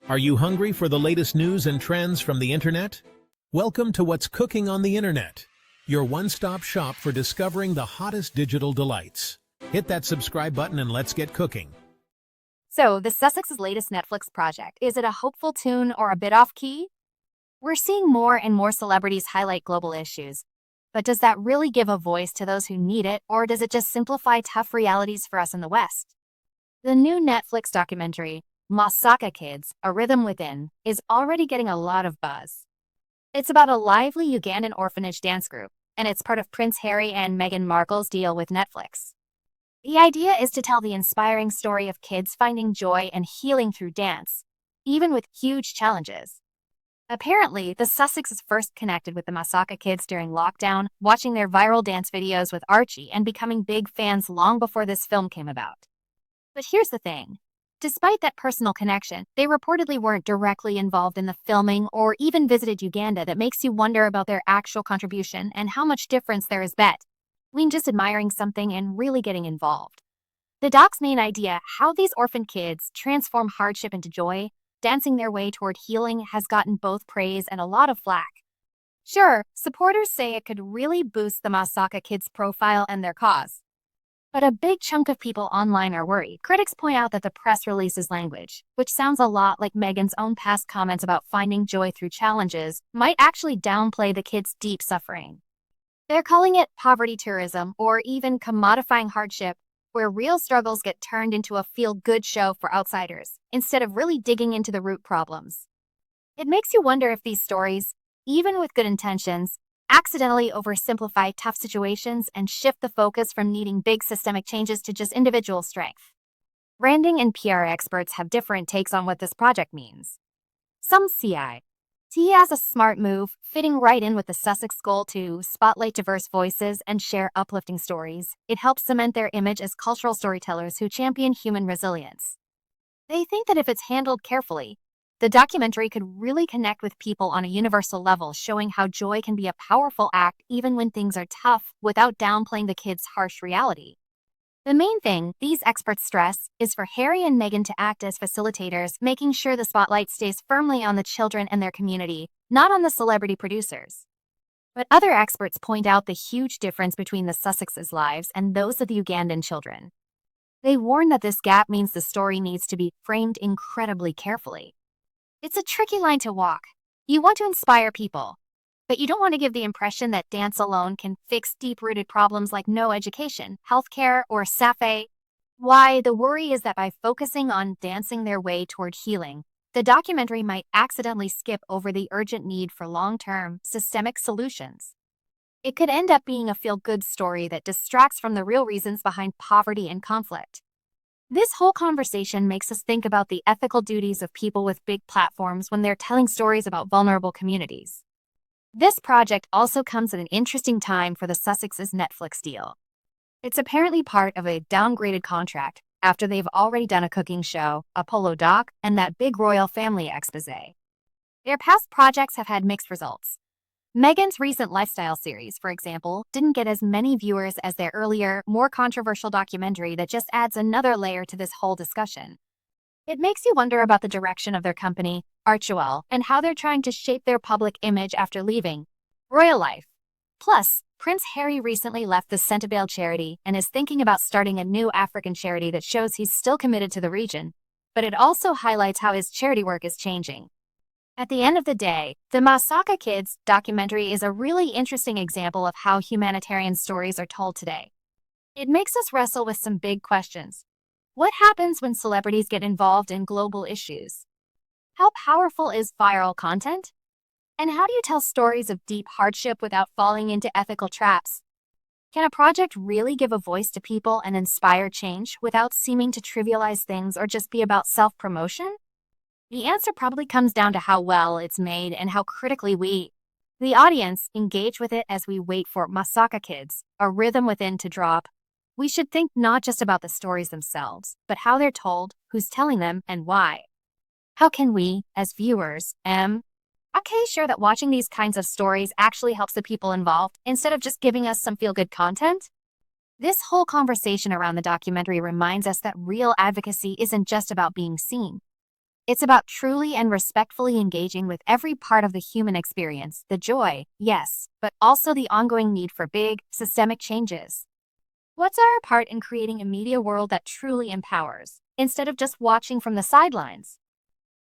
Are you hungry for the latest news and trends from the internet? Welcome to What's Cooking on the Internet, your one-stop shop for discovering the hottest digital delights. Hit that subscribe button and let's get cooking. So, the Sussexes' latest Netflix project, is it a hopeful tune or a bit off-key? We're seeing more and more celebrities highlight global issues. But does that really give a voice to those who need it, or does it just simplify tough realities for us in the West? The new Netflix documentary, Masaka Kids, A Rhythm Within, is already getting a lot of buzz. It's about a lively Ugandan orphanage dance group, and it's part of Prince Harry and Meghan Markle's deal with Netflix. The idea is to tell the inspiring story of kids finding joy and healing through dance, even with huge challenges. Apparently, the Sussexes first connected with the Masaka Kids during lockdown, watching their viral dance videos with Archie and becoming big fans long before this film came about. But here's the thing. Despite that personal connection, they reportedly weren't directly involved in the filming or even visited Uganda. That makes you wonder about their actual contribution and how much difference there is between just admiring something and really getting involved. The doc's main idea, how these orphan kids transform hardship into joy, dancing their way toward healing, has gotten both praise and a lot of flack. Sure, supporters say it could really boost the Masaka Kids' profile and their cause. But a big chunk of people online are worried. Critics point out that the press release's language, which sounds a lot like Meghan's own past comments about finding joy through challenges, might actually downplay the kids' deep suffering. They're calling it poverty tourism or even commodifying hardship, where real struggles get turned into a feel-good show for outsiders, instead of really digging into the root problems. It makes you wonder if these stories, even with good intentions, accidentally oversimplify tough situations and shift the focus from needing big systemic changes to just individual strength. Branding and PR experts have different takes on what this project means. Some see it as a smart move, fitting right in with the Sussex goal to spotlight diverse voices and share uplifting stories. It helps cement their image as cultural storytellers who champion human resilience. They think that if it's handled carefully, the documentary could really connect with people on a universal level, showing how joy can be a powerful act even when things are tough, without downplaying the kids' harsh reality. The main thing, these experts stress, is for Harry and Meghan to act as facilitators, making sure the spotlight stays firmly on the children and their community, not on the celebrity producers. But other experts point out the huge difference between the Sussexes' lives and those of the Ugandan children. They warn that this gap means the story needs to be framed incredibly carefully. It's a tricky line to walk. You want to inspire people, but you don't want to give the impression that dance alone can fix deep-rooted problems like no education, healthcare, or SAFE. Why, the worry is that by focusing on dancing their way toward healing, the documentary might accidentally skip over the urgent need for long-term, systemic solutions. It could end up being a feel-good story that distracts from the real reasons behind poverty and conflict. This whole conversation makes us think about the ethical duties of people with big platforms when they're telling stories about vulnerable communities. This project also comes at an interesting time for the Sussexes' Netflix deal. It's apparently part of a downgraded contract after they've already done a cooking show, a polo doc, and that big royal family expose. Their past projects have had mixed results. Meghan's recent lifestyle series, for example, didn't get as many viewers as their earlier, more controversial documentary that just adds another layer to this whole discussion. It makes you wonder about the direction of their company, Archewell, and how they're trying to shape their public image after leaving royal life. Plus, Prince Harry recently left the Centabale charity and is thinking about starting a new African charity that shows he's still committed to the region, but it also highlights how his charity work is changing. At the end of the day, the Masaka Kids documentary is a really interesting example of how humanitarian stories are told today. It makes us wrestle with some big questions. What happens when celebrities get involved in global issues? How powerful is viral content? And how do you tell stories of deep hardship without falling into ethical traps? Can a project really give a voice to people and inspire change without seeming to trivialize things or just be about self-promotion? The answer probably comes down to how well it's made and how critically we, the audience, engage with it as we wait for Masaka Kids, A Rhythm Within, to drop. We should think not just about the stories themselves, but how they're told, who's telling them, and why. How can we, as viewers, sure that watching these kinds of stories actually helps the people involved, instead of just giving us some feel-good content? This whole conversation around the documentary reminds us that real advocacy isn't just about being seen. It's about truly and respectfully engaging with every part of the human experience, the joy, yes, but also the ongoing need for big, systemic changes. What's our part in creating a media world that truly empowers, instead of just watching from the sidelines?